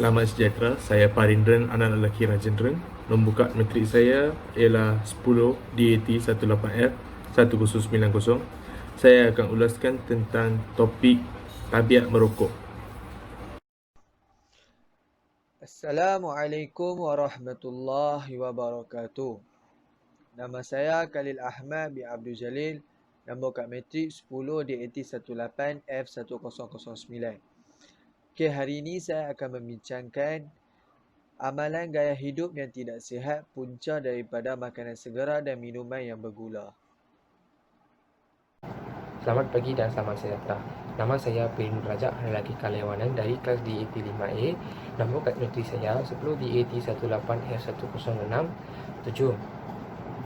Selamat sejahtera, saya Parindran, anak lelaki Rajendran. Nombor kad matrik saya ialah 10 DAT 18F 1090. Saya akan ulaskan tentang topik tabiat merokok. Assalamualaikum warahmatullahi wabarakatuh. Nama saya Khalil Ahmad bin Abdul Jalil. Nombor kad matrik 10 DAT 18F 1009. Okey, hari ini saya akan membincangkan amalan gaya hidup yang tidak sihat punca daripada makanan segera dan minuman yang bergula. Selamat pagi dan selamat sejahtera. Nama saya Pin Rajak, lelaki Kaliwanan dari kelas DAT 5A. Nombor kad matrik saya 10 DAT 18F1067.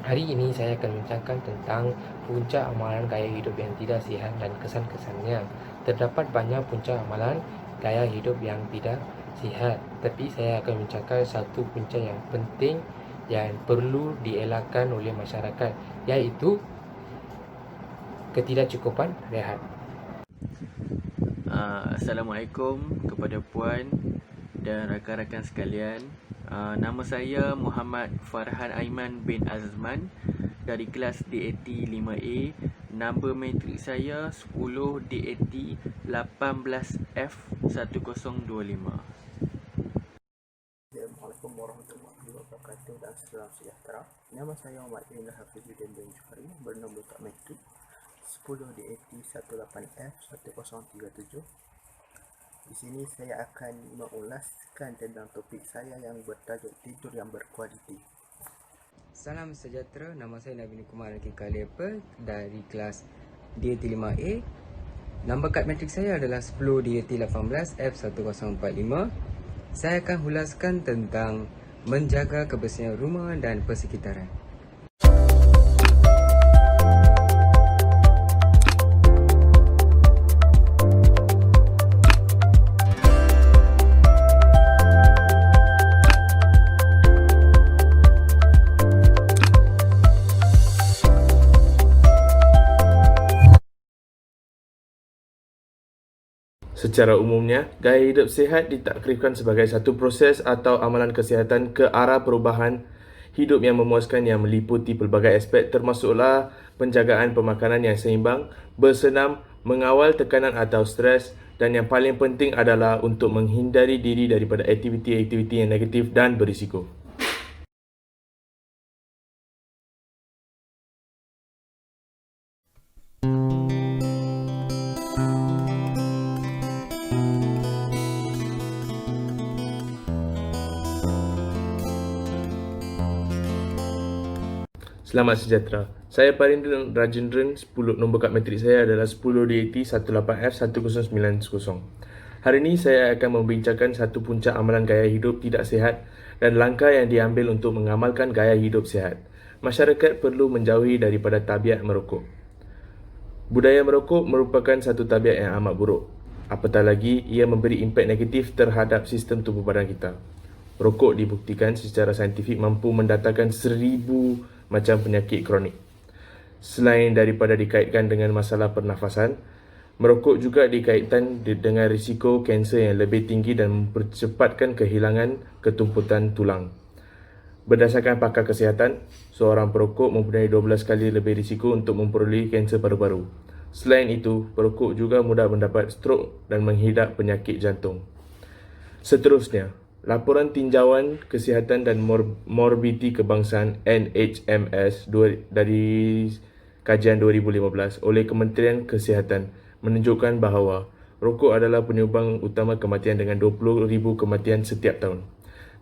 Hari ini saya akan membincangkan tentang punca amalan gaya hidup yang tidak sihat dan kesan-kesannya. Terdapat banyak punca amalan gaya hidup yang tidak sihat, tapi saya akan membincangkan satu punca yang penting yang perlu dielakkan oleh masyarakat, iaitu ketidakcukupan rehat. Assalamualaikum kepada puan dan rakan-rakan sekalian. Nama saya Muhammad Farhan Aiman bin Azman dari kelas DAT 5A. Nombor matrik saya 10 DAT 18F 1025. Assalamualaikum warahmatullahi wabarakatuh dan salam sejahtera. Nama saya Muhammad bin Hafizuddin bin Juhari, bernombor kad matrik 10 DAT 18F 1037. Di sini saya akan mengulaskan tentang topik saya yang bertajuk tidur yang berkualiti. Salam sejahtera, nama saya Nabi Kumar Kaliapa dari kelas DAT 5A. Nombor kad matrik saya adalah 10 DAT 18F1045. Saya akan hulaskan tentang menjaga kebersihan rumah dan persekitaran. Secara umumnya, gaya hidup sihat ditakrifkan sebagai satu proses atau amalan kesihatan ke arah perubahan hidup yang memuaskan yang meliputi pelbagai aspek termasuklah penjagaan pemakanan yang seimbang, bersenam, mengawal tekanan atau stres dan yang paling penting adalah untuk menghindari diri daripada aktiviti-aktiviti yang negatif dan berisiko. Selamat sejahtera. Saya Parindran Rajendran, nombor kad matrik saya adalah 10 DAT 18F 1090. Hari ini saya akan membincangkan satu puncak amalan gaya hidup tidak sihat dan langkah yang diambil untuk mengamalkan gaya hidup sihat. Masyarakat perlu menjauhi daripada tabiat merokok. Budaya merokok merupakan satu tabiat yang amat buruk. Apatah lagi, ia memberi impak negatif terhadap sistem tubuh badan kita. Rokok dibuktikan secara saintifik mampu mendatangkan 1000 macam penyakit kronik. Selain daripada dikaitkan dengan masalah pernafasan, merokok juga dikaitkan dengan risiko kanser yang lebih tinggi dan mempercepatkan kehilangan ketumputan tulang. Berdasarkan pakar kesihatan, seorang perokok mempunyai 12 kali lebih risiko untuk memperoleh kanser paru-paru. Selain itu, perokok juga mudah mendapat strok dan menghidap penyakit jantung. Seterusnya, Laporan Tinjauan Kesihatan dan Morbiditi Kebangsaan NHMS dari kajian 2015 oleh Kementerian Kesihatan menunjukkan bahawa rokok adalah penyumbang utama kematian dengan 20,000 kematian setiap tahun.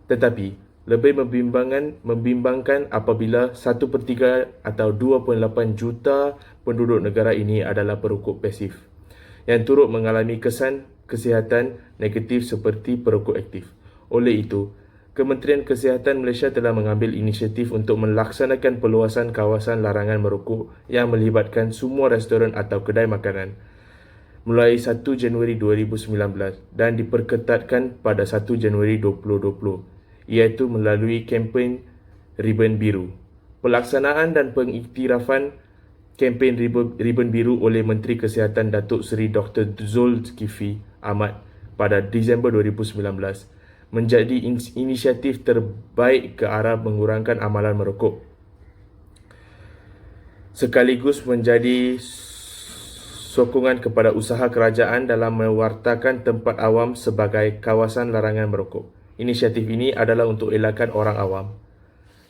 Tetapi, lebih membimbangkan apabila 1/3 atau 2.8 juta penduduk negara ini adalah perokok pasif yang turut mengalami kesan kesihatan negatif seperti perokok aktif. Oleh itu, Kementerian Kesihatan Malaysia telah mengambil inisiatif untuk melaksanakan perluasan kawasan larangan merokok yang melibatkan semua restoran atau kedai makanan mulai 1 Januari 2019 dan diperketatkan pada 1 Januari 2020, iaitu melalui kempen Ribbon Biru. Pelaksanaan dan pengiktirafan kempen Ribbon Biru oleh Menteri Kesihatan Datuk Seri Dr. Zulkifli Ahmad pada Disember 2019 menjadi inisiatif terbaik ke arah mengurangkan amalan merokok, sekaligus menjadi sokongan kepada usaha kerajaan dalam mewartakan tempat awam sebagai kawasan larangan merokok. Inisiatif ini adalah untuk elakkan orang awam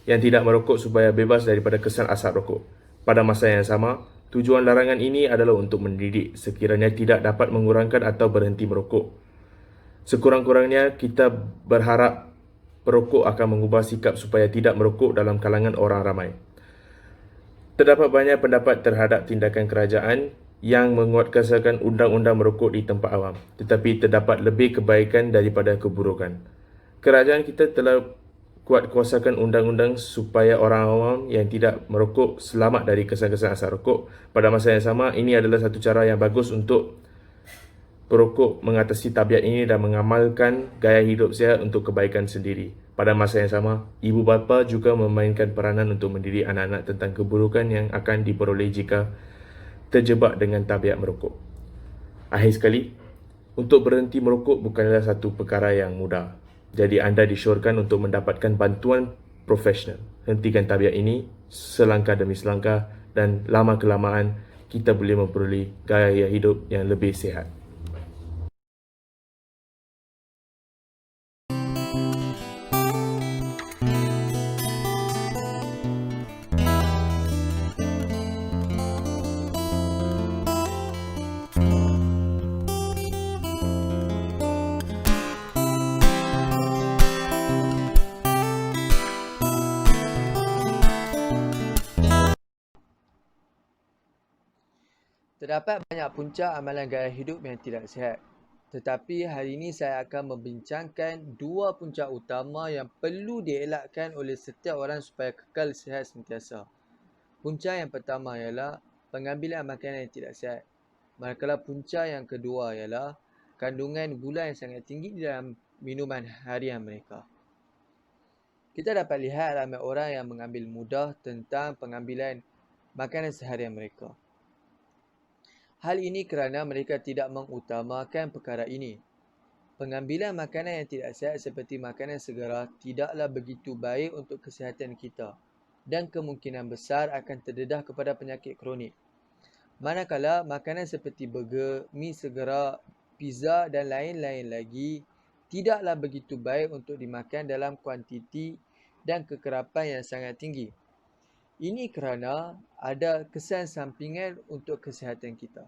yang tidak merokok supaya bebas daripada kesan asap rokok. Pada masa yang sama, tujuan larangan ini adalah untuk mendidik sekiranya tidak dapat mengurangkan atau berhenti merokok. Sekurang-kurangnya, kita berharap perokok akan mengubah sikap supaya tidak merokok dalam kalangan orang ramai. Terdapat banyak pendapat terhadap tindakan kerajaan yang menguatkuasakan undang-undang merokok di tempat awam, tetapi terdapat lebih kebaikan daripada keburukan. Kerajaan kita telah kuatkuasakan undang-undang supaya orang awam yang tidak merokok selamat dari kesan-kesan asap rokok. Pada masa yang sama, ini adalah satu cara yang bagus untuk perokok mengatasi tabiat ini dan mengamalkan gaya hidup sihat untuk kebaikan sendiri. Pada masa yang sama, ibu bapa juga memainkan peranan untuk mendidik anak-anak tentang keburukan yang akan diperoleh jika terjebak dengan tabiat merokok. Akhir sekali, untuk berhenti merokok bukanlah satu perkara yang mudah. Jadi anda disyorkan untuk mendapatkan bantuan profesional. Hentikan tabiat ini selangkah demi selangkah dan lama-kelamaan kita boleh memperoleh gaya hidup yang lebih sihat. Terdapat banyak punca amalan gaya hidup yang tidak sihat. Tetapi hari ini saya akan membincangkan dua punca utama yang perlu dielakkan oleh setiap orang supaya kekal sihat sentiasa. Punca yang pertama ialah pengambilan makanan yang tidak sihat. Manakala punca yang kedua ialah kandungan gula yang sangat tinggi di dalam minuman harian mereka. Kita dapat lihat ramai orang yang mengambil mudah tentang pengambilan makanan seharian mereka. Hal ini kerana mereka tidak mengutamakan perkara ini. Pengambilan makanan yang tidak sihat seperti makanan segera tidaklah begitu baik untuk kesihatan kita dan kemungkinan besar akan terdedah kepada penyakit kronik. Manakala makanan seperti burger, mi segera, pizza dan lain-lain lagi tidaklah begitu baik untuk dimakan dalam kuantiti dan kekerapan yang sangat tinggi. Ini kerana ada kesan sampingan untuk kesihatan kita.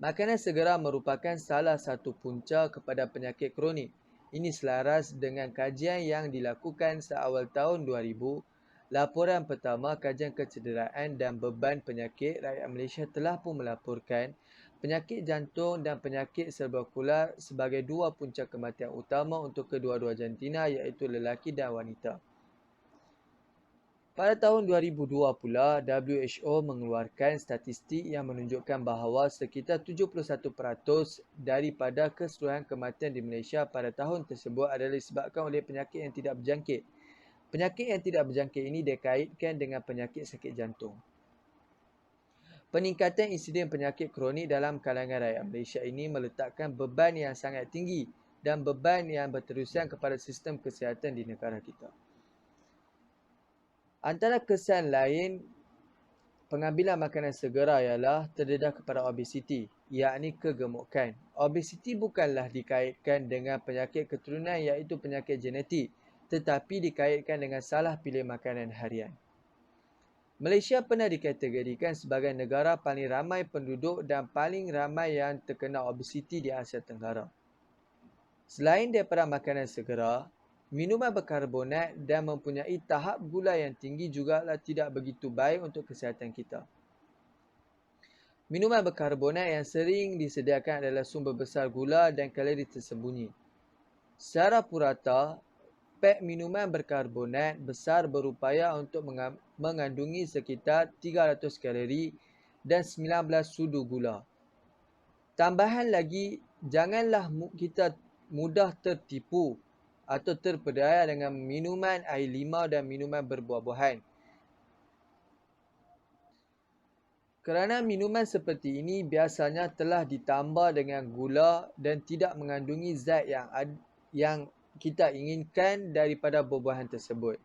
Makanan segera merupakan salah satu punca kepada penyakit kronik. Ini selaras dengan kajian yang dilakukan seawal tahun 2000. Laporan pertama kajian kecederaan dan beban penyakit rakyat Malaysia telah pun melaporkan penyakit jantung dan penyakit serebrovaskulaar sebagai dua punca kematian utama untuk kedua-dua jantina iaitu lelaki dan wanita. Pada tahun 2002 pula, WHO mengeluarkan statistik yang menunjukkan bahawa sekitar 71% daripada keseluruhan kematian di Malaysia pada tahun tersebut adalah disebabkan oleh penyakit yang tidak berjangkit. Penyakit yang tidak berjangkit ini dikaitkan dengan penyakit sakit jantung. Peningkatan insiden penyakit kronik dalam kalangan rakyat Malaysia ini meletakkan beban yang sangat tinggi dan beban yang berterusan kepada sistem kesihatan di negara kita. Antara kesan lain pengambilan makanan segera ialah terdedah kepada obesiti, yakni kegemukan. Obesiti bukanlah dikaitkan dengan penyakit keturunan iaitu penyakit genetik, tetapi dikaitkan dengan salah pilih makanan harian. Malaysia pernah dikategorikan sebagai negara paling ramai penduduk dan paling ramai yang terkena obesiti di Asia Tenggara. Selain daripada makanan segera, minuman berkarbonat dan mempunyai tahap gula yang tinggi jugalah tidak begitu baik untuk kesihatan kita. Minuman berkarbonat yang sering disediakan adalah sumber besar gula dan kalori tersembunyi. Secara purata, pak minuman berkarbonat besar berupaya untuk mengandungi sekitar 300 kalori dan 19 sudu gula. Tambahan lagi, janganlah kita mudah tertipu atau terpedaya dengan minuman air limau dan minuman berbuah-buahan. Kerana minuman seperti ini biasanya telah ditambah dengan gula dan tidak mengandungi zat yang kita inginkan daripada buah-buahan tersebut.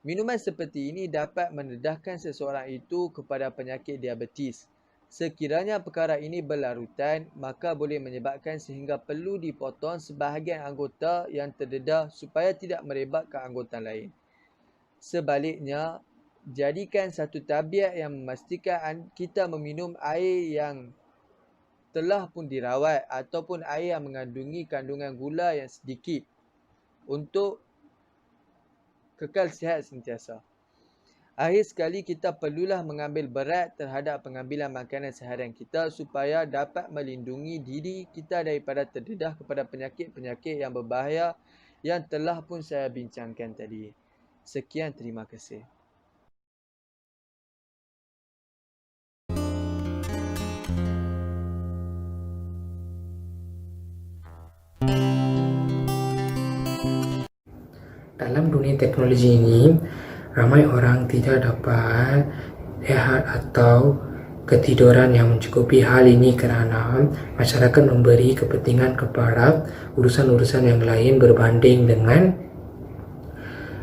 Minuman seperti ini dapat mendedahkan seseorang itu kepada penyakit diabetes. Sekiranya perkara ini berlarutan, maka boleh menyebabkan sehingga perlu dipotong sebahagian anggota yang terdedah supaya tidak merebak ke anggota lain. Sebaliknya, jadikan satu tabiat yang memastikan kita meminum air yang telah pun dirawat ataupun air yang mengandungi kandungan gula yang sedikit untuk kekal sihat sentiasa. Akhir sekali, kita perlulah mengambil berat terhadap pengambilan makanan seharian kita supaya dapat melindungi diri kita daripada terdedah kepada penyakit-penyakit yang berbahaya yang telah pun saya bincangkan tadi. Sekian, terima kasih. Dalam dunia teknologi ini, ramai orang tidak dapat rehat atau ketiduran yang mencukupi. Hal ini kerana masyarakat memberi kepentingan kepada urusan-urusan yang lain berbanding dengan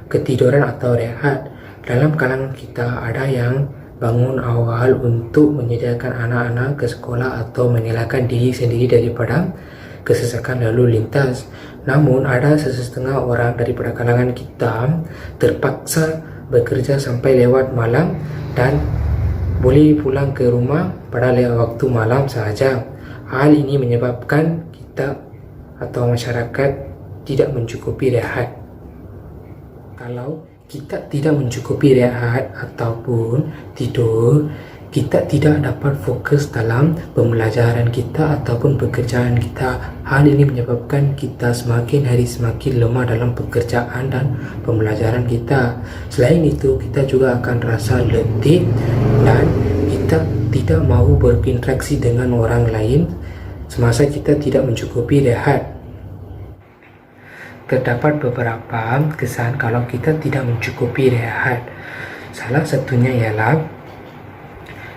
ketiduran atau rehat. Dalam kalangan kita ada yang bangun awal untuk menyediakan anak-anak ke sekolah atau mengelakkan diri sendiri daripada kesesakan lalu lintas. Namun ada sesetengah orang daripada kalangan kita terpaksa bekerja sampai lewat malam dan boleh pulang ke rumah pada waktu malam sahaja. Hal ini menyebabkan kita atau masyarakat tidak mencukupi rehat. Kalau kita tidak mencukupi rehat ataupun tidur, kita tidak dapat fokus dalam pembelajaran kita ataupun pekerjaan kita. Hal ini menyebabkan kita semakin hari semakin lemah dalam pekerjaan dan pembelajaran kita. Selain itu, kita juga akan rasa letih dan kita tidak mahu berinteraksi dengan orang lain semasa kita tidak mencukupi rehat. Terdapat beberapa kesan kalau kita tidak mencukupi rehat. Salah satunya ialah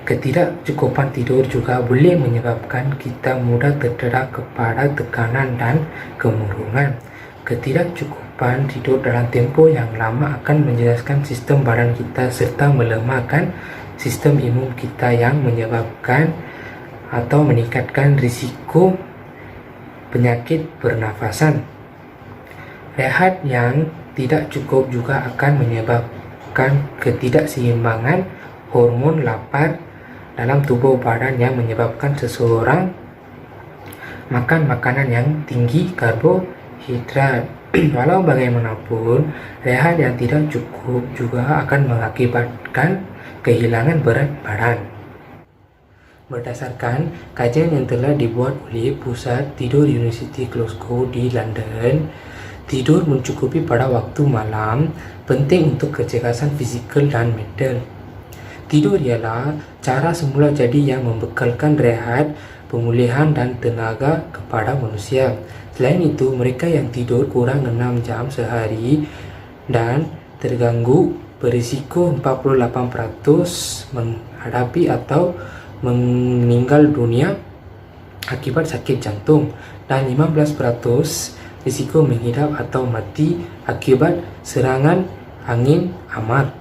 ketidakcukupan tidur juga boleh menyebabkan kita mudah terdedah kepada tekanan dan kemurungan. Ketidakcukupan tidur dalam tempoh yang lama akan menjelaskan sistem badan kita serta melemahkan sistem imun kita yang menyebabkan atau meningkatkan risiko penyakit pernafasan. Rehat yang tidak cukup juga akan menyebabkan ketidakseimbangan hormon lapar dalam tubuh badan yang menyebabkan seseorang makan makanan yang tinggi karbohidrat. Walau bagaimanapun, rehat yang tidak cukup juga akan mengakibatkan kehilangan berat badan. Berdasarkan kajian yang telah dibuat oleh Pusat Tidur University Glasgow di London, tidur mencukupi pada waktu malam penting untuk kecergasan fizikal dan mental. Tidur ialah cara semula jadi yang membekalkan rehat, pemulihan dan tenaga kepada manusia. Selain itu, mereka yang tidur kurang 6 jam sehari dan terganggu berisiko 48% menghadapi atau meninggal dunia akibat sakit jantung dan 15% risiko menghidap atau mati akibat serangan angin amar.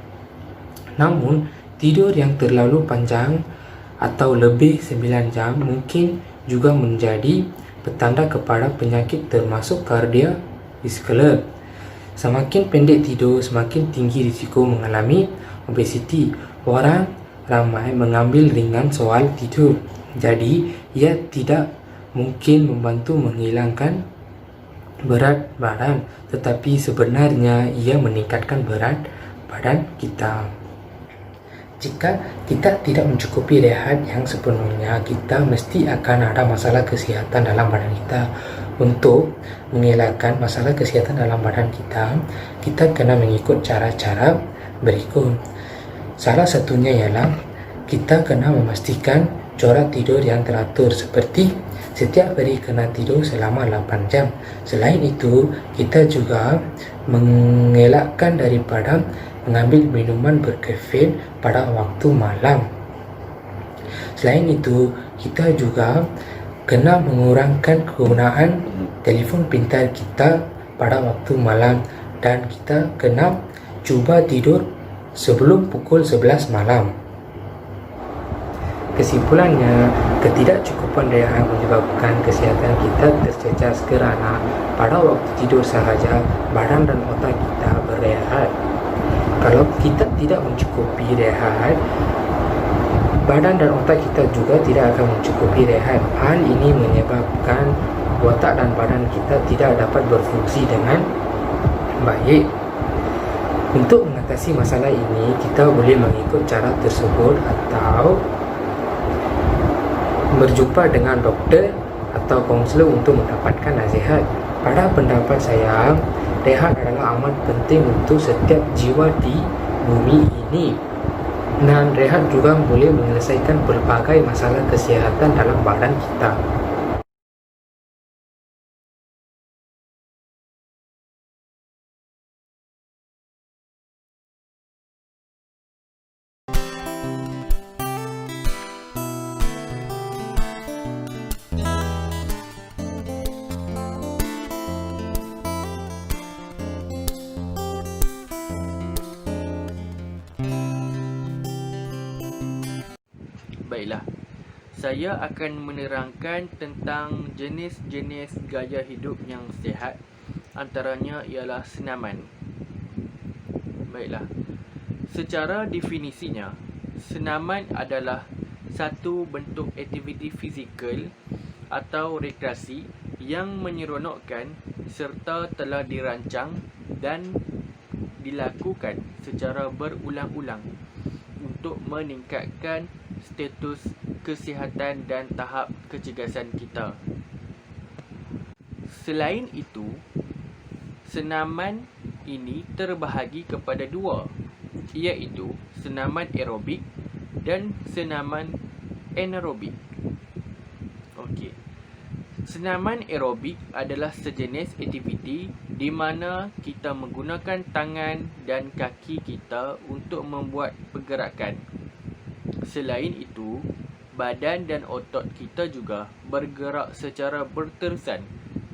Namun, tidur yang terlalu panjang atau lebih 9 jam mungkin juga menjadi petanda kepada penyakit termasuk kardiovaskular. Semakin pendek tidur, semakin tinggi risiko mengalami obesiti. Orang ramai mengambil ringan soal tidur. Jadi, ia tidak mungkin membantu menghilangkan berat badan, tetapi sebenarnya ia meningkatkan berat badan kita. Jika kita tidak mencukupi rehat yang sepenuhnya, kita mesti akan ada masalah kesihatan dalam badan kita. Untuk mengelakkan masalah kesihatan dalam badan kita, kita kena mengikut cara-cara berikut. Salah satunya ialah kita kena memastikan corak tidur yang teratur, seperti setiap hari kena tidur selama 8 jam. Selain itu, kita juga mengelakkan daripada mengambil minuman berkafein pada waktu malam. Selain itu, kita juga kena mengurangkan kegunaan telefon pintar kita pada waktu malam dan kita kena cuba tidur sebelum pukul 11 malam. Kesimpulannya, ketidakcukupan rehat menyebabkan kesihatan kita tercecar kerana pada waktu tidur sahaja badan dan otak kita berehat. Kalau kita tidak mencukupi rehat, badan dan otak kita juga tidak akan mencukupi rehat. Hal ini menyebabkan otak dan badan kita tidak dapat berfungsi dengan baik. Untuk mengatasi masalah ini, kita boleh mengikut cara tersebut atau berjumpa dengan doktor atau konselor untuk mendapatkan nasihat. Pada pendapat saya, rehat adalah amat penting untuk setiap jiwa di bumi ini. Dan rehat juga boleh menyelesaikan pelbagai masalah kesihatan dalam badan kita. Baiklah, saya akan menerangkan tentang jenis-jenis gaya hidup yang sihat. Antaranya ialah senaman. Baiklah, secara definisinya, senaman adalah satu bentuk aktiviti fizikal atau rekreasi yang menyeronokkan serta telah dirancang dan dilakukan secara berulang-ulang untuk meningkatkan status kesihatan dan tahap kecergasan kita. Selain itu, senaman ini terbahagi kepada dua, iaitu senaman aerobik dan senaman anaerobik. Okey. Senaman aerobik adalah sejenis aktiviti di mana kita menggunakan tangan dan kaki kita untuk membuat pergerakan. Selain itu, badan dan otot kita juga bergerak secara berterusan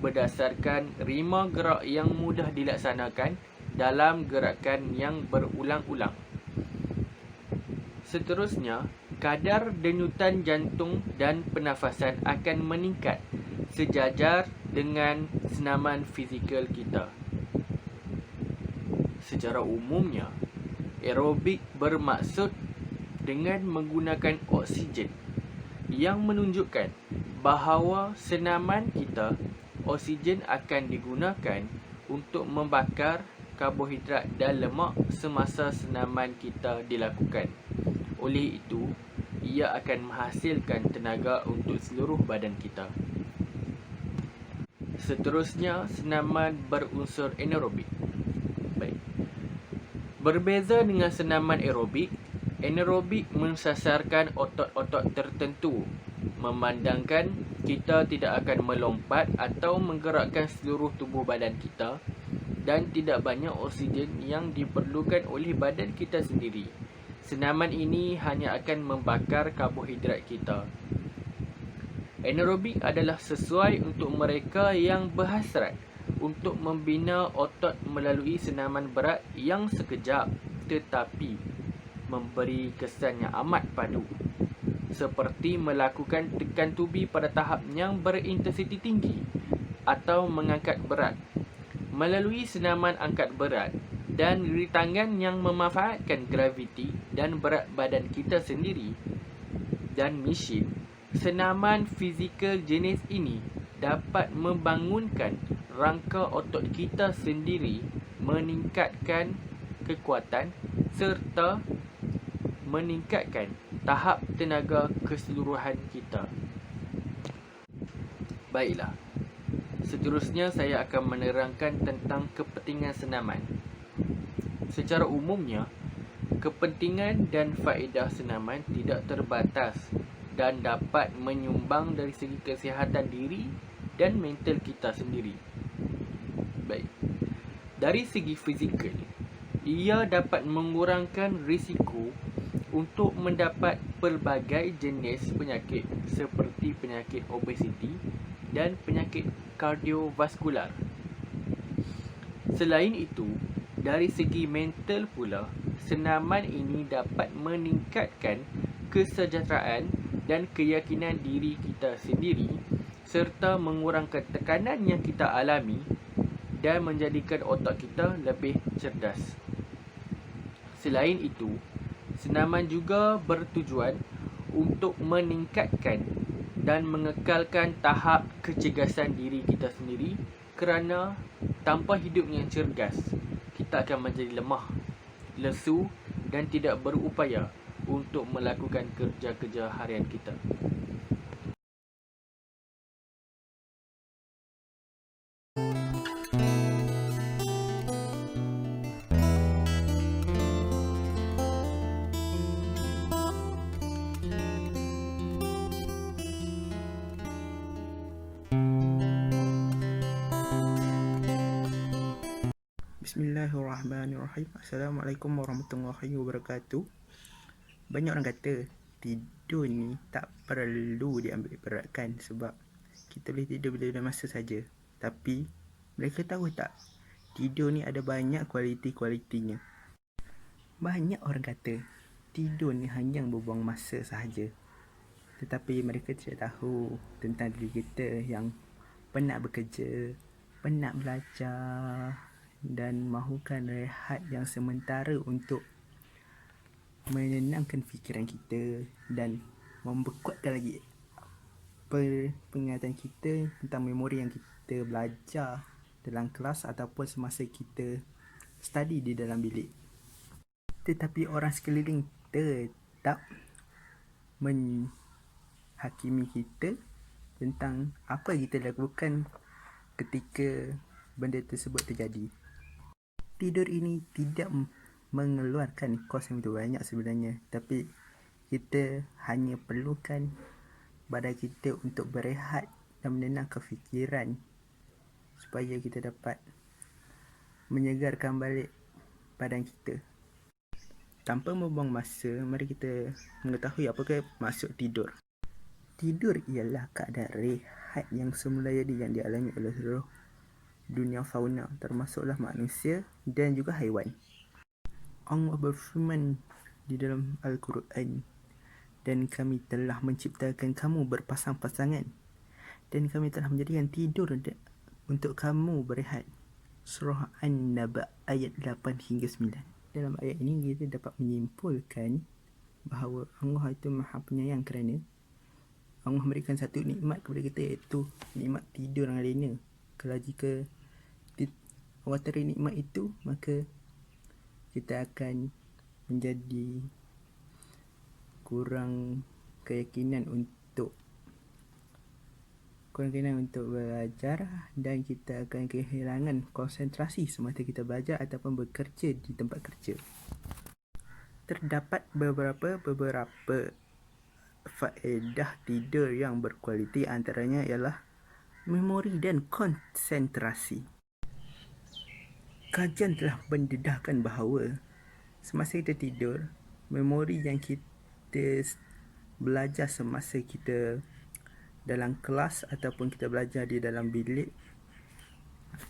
berdasarkan rima gerak yang mudah dilaksanakan dalam gerakan yang berulang-ulang. Seterusnya, kadar denyutan jantung dan pernafasan akan meningkat sejajar dengan senaman fizikal kita. Secara umumnya, aerobik bermaksud dengan menggunakan oksigen yang menunjukkan bahawa senaman kita, oksigen akan digunakan untuk membakar karbohidrat dan lemak semasa senaman kita dilakukan. Oleh itu, ia akan menghasilkan tenaga untuk seluruh badan kita. Seterusnya, senaman berunsur anaerobik. Baik. Berbeza dengan senaman aerobik, anaerobik mensasarkan otot-otot tertentu, memandangkan kita tidak akan melompat atau menggerakkan seluruh tubuh badan kita dan tidak banyak oksigen yang diperlukan oleh badan kita sendiri. Senaman ini hanya akan membakar karbohidrat kita. Anaerobik adalah sesuai untuk mereka yang berhasrat untuk membina otot melalui senaman berat yang sekejap tetapi memberi kesan yang amat padu, seperti melakukan tekan tubi pada tahap yang berintensiti tinggi atau mengangkat berat. Melalui senaman angkat berat dan tangan yang memanfaatkan graviti dan berat badan kita sendiri dan mesin, senaman fizikal jenis ini dapat membangunkan rangka otot kita sendiri, meningkatkan kekuatan serta meningkatkan tahap tenaga keseluruhan kita. Baiklah. Seterusnya saya akan menerangkan tentang kepentingan senaman. Secara umumnya, kepentingan dan faedah senaman tidak terbatas dan dapat menyumbang dari segi kesihatan diri dan mental kita sendiri. Baik. Dari segi fizikal, ia dapat mengurangkan risiko untuk mendapat pelbagai jenis penyakit seperti penyakit obesiti dan penyakit kardiovaskular. Selain itu, dari segi mental pula, senaman ini dapat meningkatkan kesejahteraan dan keyakinan diri kita sendiri serta mengurangkan tekanan yang kita alami dan menjadikan otak kita lebih cerdas. Selain itu, senaman juga bertujuan untuk meningkatkan dan mengekalkan tahap kecergasan diri kita sendiri kerana tanpa hidup yang cergas, kita akan menjadi lemah, lesu dan tidak berupaya untuk melakukan kerja-kerja harian kita. Bismillahirrahmanirrahim. Assalamualaikum warahmatullahi wabarakatuh. Banyak orang kata tidur ni tak perlu diambil beratkan sebab kita boleh tidur bila-bila masa saja. Tapi mereka tahu tak, tidur ni ada banyak kualiti-kualitinya. Banyak orang kata tidur ni hanya membuang masa sahaja. Tetapi mereka tidak tahu tentang diri kita yang penat bekerja, penat belajar dan mahukan rehat yang sementara untuk menenangkan fikiran kita dan memperkuatkan lagi pengingatan kita tentang memori yang kita belajar dalam kelas ataupun semasa kita study di dalam bilik. Tetapi orang sekeliling tetap menghakimi kita tentang apa yang kita lakukan ketika benda tersebut terjadi. Tidur ini tidak mengeluarkan kos yang begitu banyak sebenarnya, tapi kita hanya perlukan badan kita untuk berehat dan menenangkan fikiran supaya kita dapat menyegarkan balik badan kita. Tanpa membuang masa, mari kita mengetahui apakah maksud tidur. Tidur ialah keadaan rehat yang semula jadi yang dialami oleh seluruh dunia fauna, termasuklah manusia dan juga haiwan. Allah berfirman di dalam Al-Quran, dan kami telah menciptakan kamu berpasang-pasangan dan kami telah menjadikan tidur untuk kamu berehat. Surah An-Naba ayat 8 hingga 9. Dalam ayat ini kita dapat menyimpulkan bahawa Allah itu Maha Penyayang kerana Allah memberikan satu nikmat kepada kita, iaitu nikmat tidur yang lena. Kalau jika Allah tarik nikmat itu, maka kita akan menjadi kurang keyakinan untuk belajar dan kita akan kehilangan konsentrasi semasa kita belajar ataupun bekerja di tempat kerja. Terdapat beberapa faedah tidur yang berkualiti, antaranya ialah memori dan konsentrasi. Kajian telah mendedahkan bahawa semasa kita tidur, memori yang kita belajar semasa kita dalam kelas ataupun kita belajar di dalam bilik,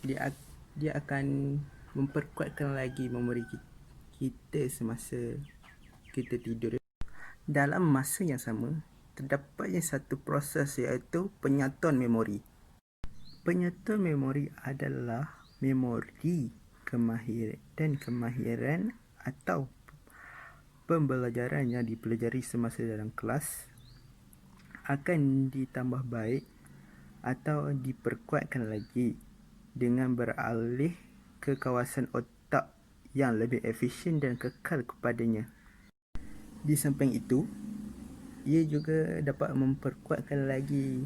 dia akan memperkuatkan lagi memori kita semasa kita tidur. Dalam masa yang sama, terdapatnya satu proses iaitu penyatuan memori. Penyatuan memori adalah memori kemahiran atau pembelajaran yang dipelajari semasa dalam kelas akan ditambah baik atau diperkuatkan lagi dengan beralih ke kawasan otak yang lebih efisien dan kekal kepadanya. Di samping itu, ia juga dapat memperkuatkan lagi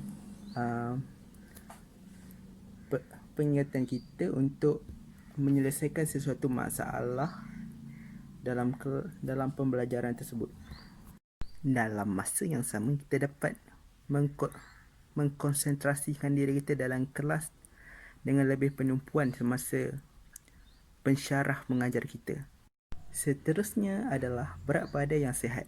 pengingatan kita untuk menyelesaikan sesuatu masalah dalam pembelajaran tersebut. Dalam masa yang sama, kita dapat mengkonsentrasikan diri kita dalam kelas dengan lebih penumpuan semasa pensyarah mengajar kita. Seterusnya adalah berat badan yang sihat.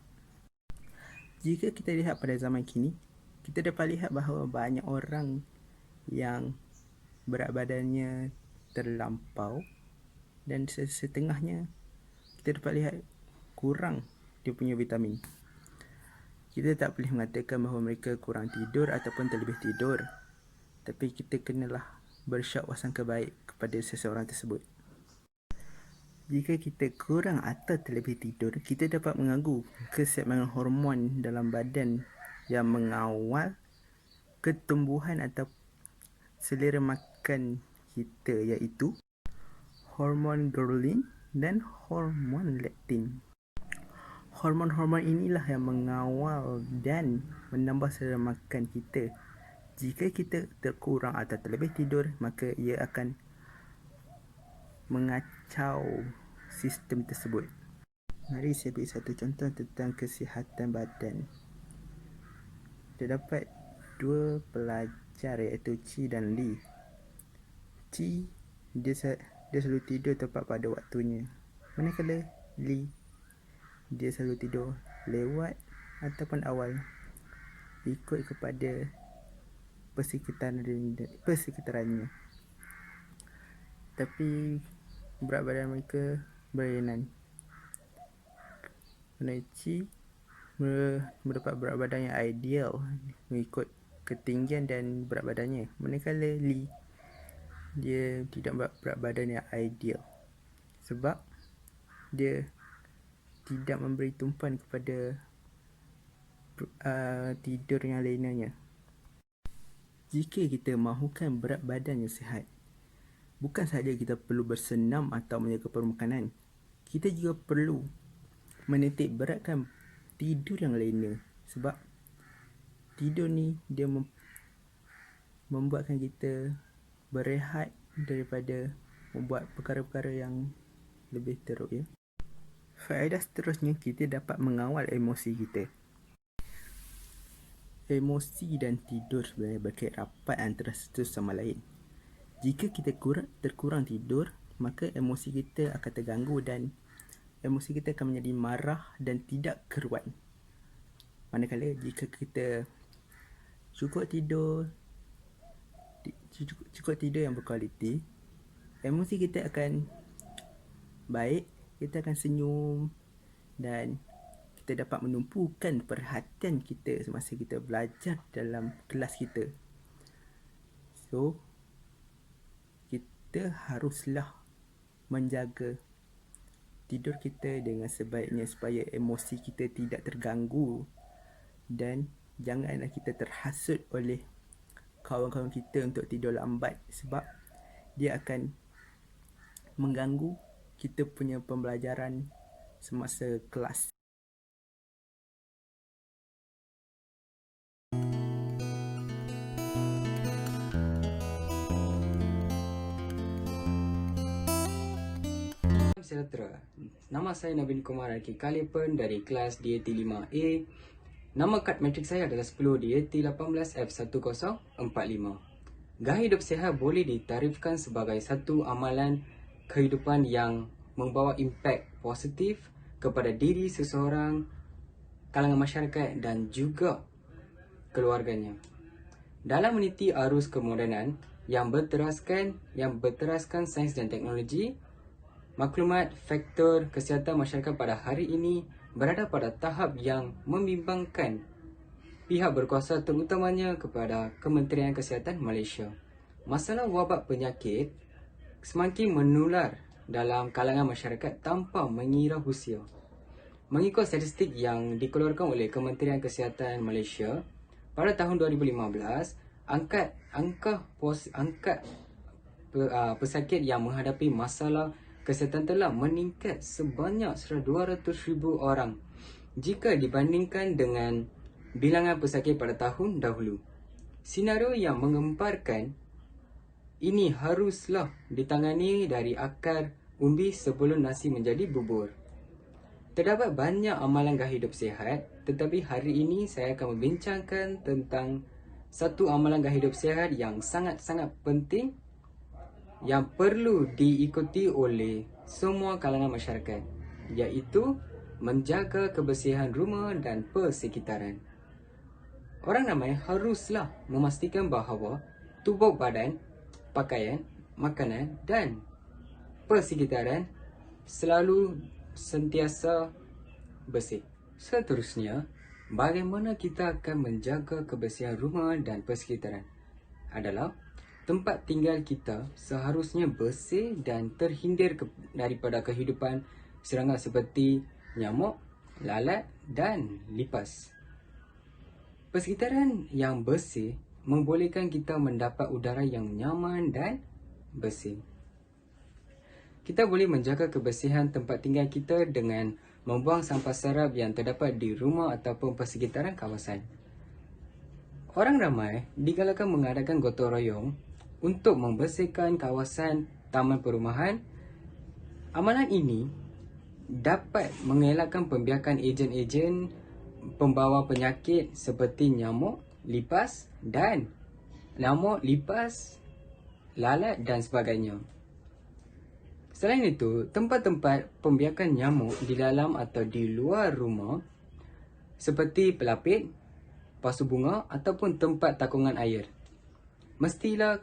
Jika kita lihat pada zaman kini, kita dapat lihat bahawa banyak orang yang berat badannya terlampau dan setengahnya kita dapat lihat kurang dia punya vitamin. Kita tak boleh mengatakan bahawa mereka kurang tidur ataupun terlebih tidur, tapi kita kenalah bersyauk sangka baik kepada seseorang tersebut. Jika kita kurang atau terlebih tidur, kita dapat mengganggu keseimbangan hormon dalam badan yang mengawal ketumbuhan atau selera makan kita, iaitu hormon ghrelin dan hormon leptin. Hormon-hormon inilah yang mengawal dan menambah selera makan kita. Jika kita terkurang atau terlebih tidur, maka ia akan mengacau sistem tersebut. Mari saya beri satu contoh tentang kesihatan badan. Terdapat dua pelajar iaitu Chi dan Lee. Chi dia selalu tidur tepat pada waktunya, manakala Lee dia selalu tidur lewat ataupun awal, ikut kepada persekitarannya. Tapi berat badan mereka berlainan. Chi mendapat berat badan yang ideal mengikut ketinggian dan berat badannya, manakala Lee dia tidak berat badan yang ideal sebab dia tidak memberi tumpuan kepada tidur yang lainnya. Jika kita mahukan berat badan yang sihat, bukan sahaja kita perlu bersenam atau menjaga permakanan, kita juga perlu menitik beratkan tidur yang lainnya. Sebab tidur ni dia membuatkan kita berehat daripada membuat perkara-perkara yang lebih teruk, ya. Faedah seterusnya, kita dapat mengawal emosi kita. Emosi dan tidur sebenarnya berkait rapat antara satu sama lain. Jika kita terkurang tidur, maka emosi kita akan terganggu dan emosi kita akan menjadi marah dan tidak keruan. Manakala jika kita cukup tidur yang berkualiti, emosi kita akan baik, kita akan senyum dan kita dapat menumpukan perhatian kita semasa kita belajar dalam kelas kita. So, kita haruslah menjaga tidur kita dengan sebaiknya supaya emosi kita tidak terganggu dan janganlah kita terhasut oleh kawan-kawan kita untuk tidur lambat sebab dia akan mengganggu kita punya pembelajaran semasa kelas. Sejahtera. Nama saya Nabin Kumar Arki Kalipen dari kelas DAT 5A. Nama kad matrik saya adalah 10 DAT 18F1045. Gaya hidup sihat boleh ditarifkan sebagai satu amalan kehidupan yang membawa impak positif kepada diri seseorang, kalangan masyarakat dan juga keluarganya. Dalam meniti arus kemodenan yang berteraskan sains dan teknologi, maklumat faktor kesihatan masyarakat pada hari ini berada pada tahap yang membimbangkan pihak berkuasa, terutamanya kepada Kementerian Kesihatan Malaysia. Masalah wabak penyakit semakin menular dalam kalangan masyarakat tanpa mengira usia. Mengikut statistik yang dikeluarkan oleh Kementerian Kesihatan Malaysia, pada tahun 2015, angka pesakit yang menghadapi masalah kesihatan telah meningkat sebanyak 200,000 orang jika dibandingkan dengan bilangan pesakit pada tahun dahulu. Senario yang menggemparkan ini haruslah ditangani dari akar umbi sebelum nasi menjadi bubur. Terdapat banyak amalan gaya hidup sihat, tetapi hari ini saya akan membincangkan tentang satu amalan gaya hidup sihat yang sangat-sangat penting yang perlu diikuti oleh semua kalangan masyarakat. iaitu menjaga kebersihan rumah dan persekitaran. Orang ramai haruslah memastikan bahawa tubuh badan, pakaian, makanan dan persekitaran selalu sentiasa bersih. Seterusnya, bagaimana kita akan menjaga kebersihan rumah dan persekitaran adalah tempat tinggal kita seharusnya bersih dan terhindar daripada kehidupan serangga seperti nyamuk, lalat dan lipas. Persekitaran yang bersih membolehkan kita mendapat udara yang nyaman dan bersih. Kita boleh menjaga kebersihan tempat tinggal kita dengan membuang sampah serap yang terdapat di rumah ataupun persekitaran kawasan. Orang ramai digalakkan mengadakan gotong royong untuk membersihkan kawasan taman perumahan. Amalan ini dapat mengelakkan pembiakan ejen-ejen pembawa penyakit seperti nyamuk, lipas, lalat dan sebagainya. Selain itu, tempat-tempat pembiakan nyamuk di dalam atau di luar rumah seperti pelapit, pasu bunga ataupun tempat takungan air mestilah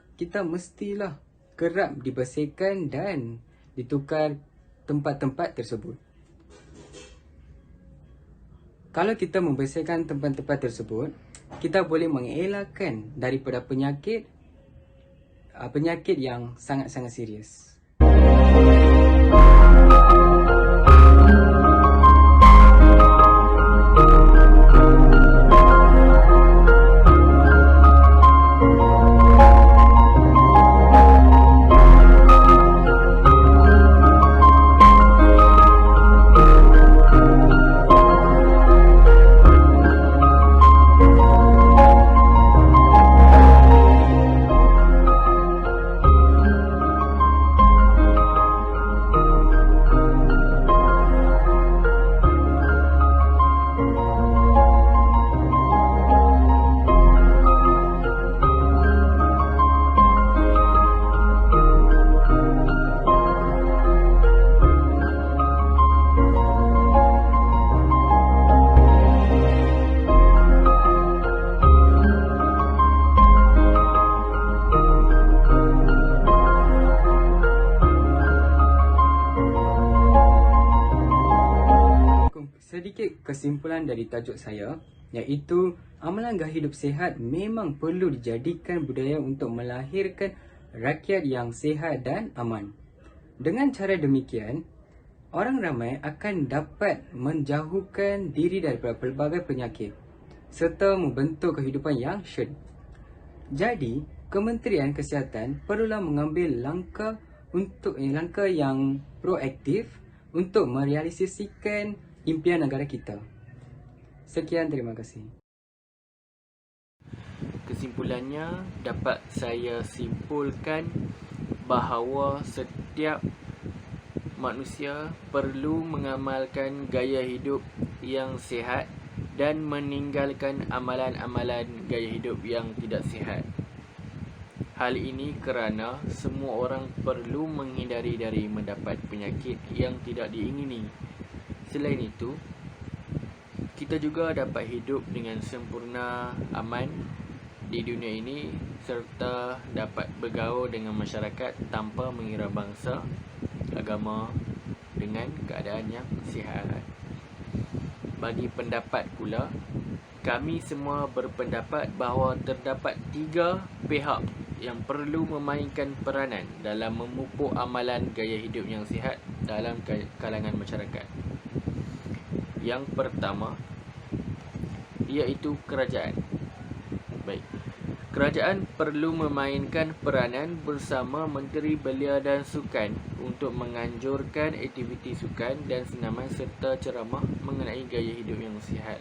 kerap dibersihkan dan ditukar tempat-tempat tersebut. Kalau kita membersihkan tempat-tempat tersebut, kita boleh mengelakkan daripada penyakit yang sangat-sangat serius. Sedikit kesimpulan dari tajuk saya, iaitu amalan gaya hidup sihat memang perlu dijadikan budaya untuk melahirkan rakyat yang sihat dan aman. Dengan cara demikian, orang ramai akan dapat menjauhkan diri daripada pelbagai penyakit serta membentuk kehidupan yang syed. Jadi, Kementerian Kesihatan perlulah mengambil langkah yang proaktif untuk merealisasikan impian negara kita. Sekian, terima kasih. Kesimpulannya, dapat saya simpulkan bahawa setiap manusia perlu mengamalkan gaya hidup yang sihat dan meninggalkan amalan-amalan gaya hidup yang tidak sihat. Hal ini kerana semua orang perlu menghindari dari mendapat penyakit yang tidak diingini. Selain itu, kita juga dapat hidup dengan sempurna, aman di dunia ini serta dapat bergaul dengan masyarakat tanpa mengira bangsa, agama dengan keadaan yang sihat. Bagi pendapat pula, kami semua berpendapat bahawa terdapat 3 pihak yang perlu memainkan peranan dalam memupuk amalan gaya hidup yang sihat dalam kalangan masyarakat. Yang pertama, iaitu kerajaan. Baik. Kerajaan perlu memainkan peranan bersama Menteri Belia dan Sukan untuk menganjurkan aktiviti sukan dan senaman serta ceramah mengenai gaya hidup yang sihat.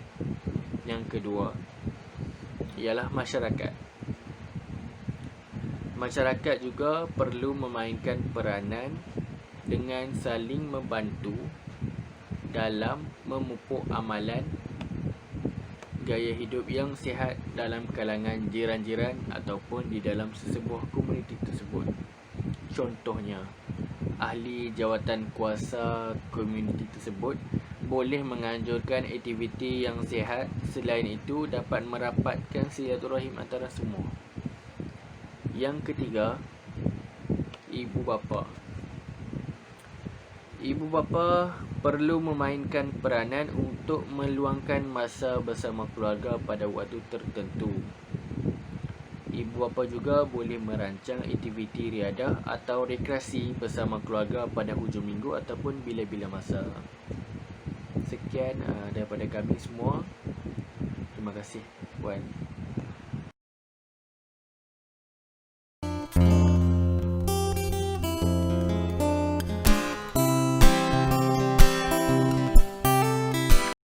Yang kedua, ialah masyarakat. Masyarakat juga perlu memainkan peranan dengan saling membantu dalam memupuk amalan gaya hidup yang sihat dalam kalangan jiran-jiran ataupun di dalam sesebuah komuniti tersebut. Contohnya, ahli jawatan kuasa komuniti tersebut boleh menganjurkan aktiviti yang sihat. Selain itu, dapat merapatkan silaturahim antara semua. Yang ketiga, ibu bapa. Ibu bapa perlu memainkan peranan untuk meluangkan masa bersama keluarga pada waktu tertentu. Ibu bapa juga boleh merancang aktiviti riadah atau rekreasi bersama keluarga pada hujung minggu ataupun bila-bila masa. Sekian daripada kami semua. Terima kasih, Puan.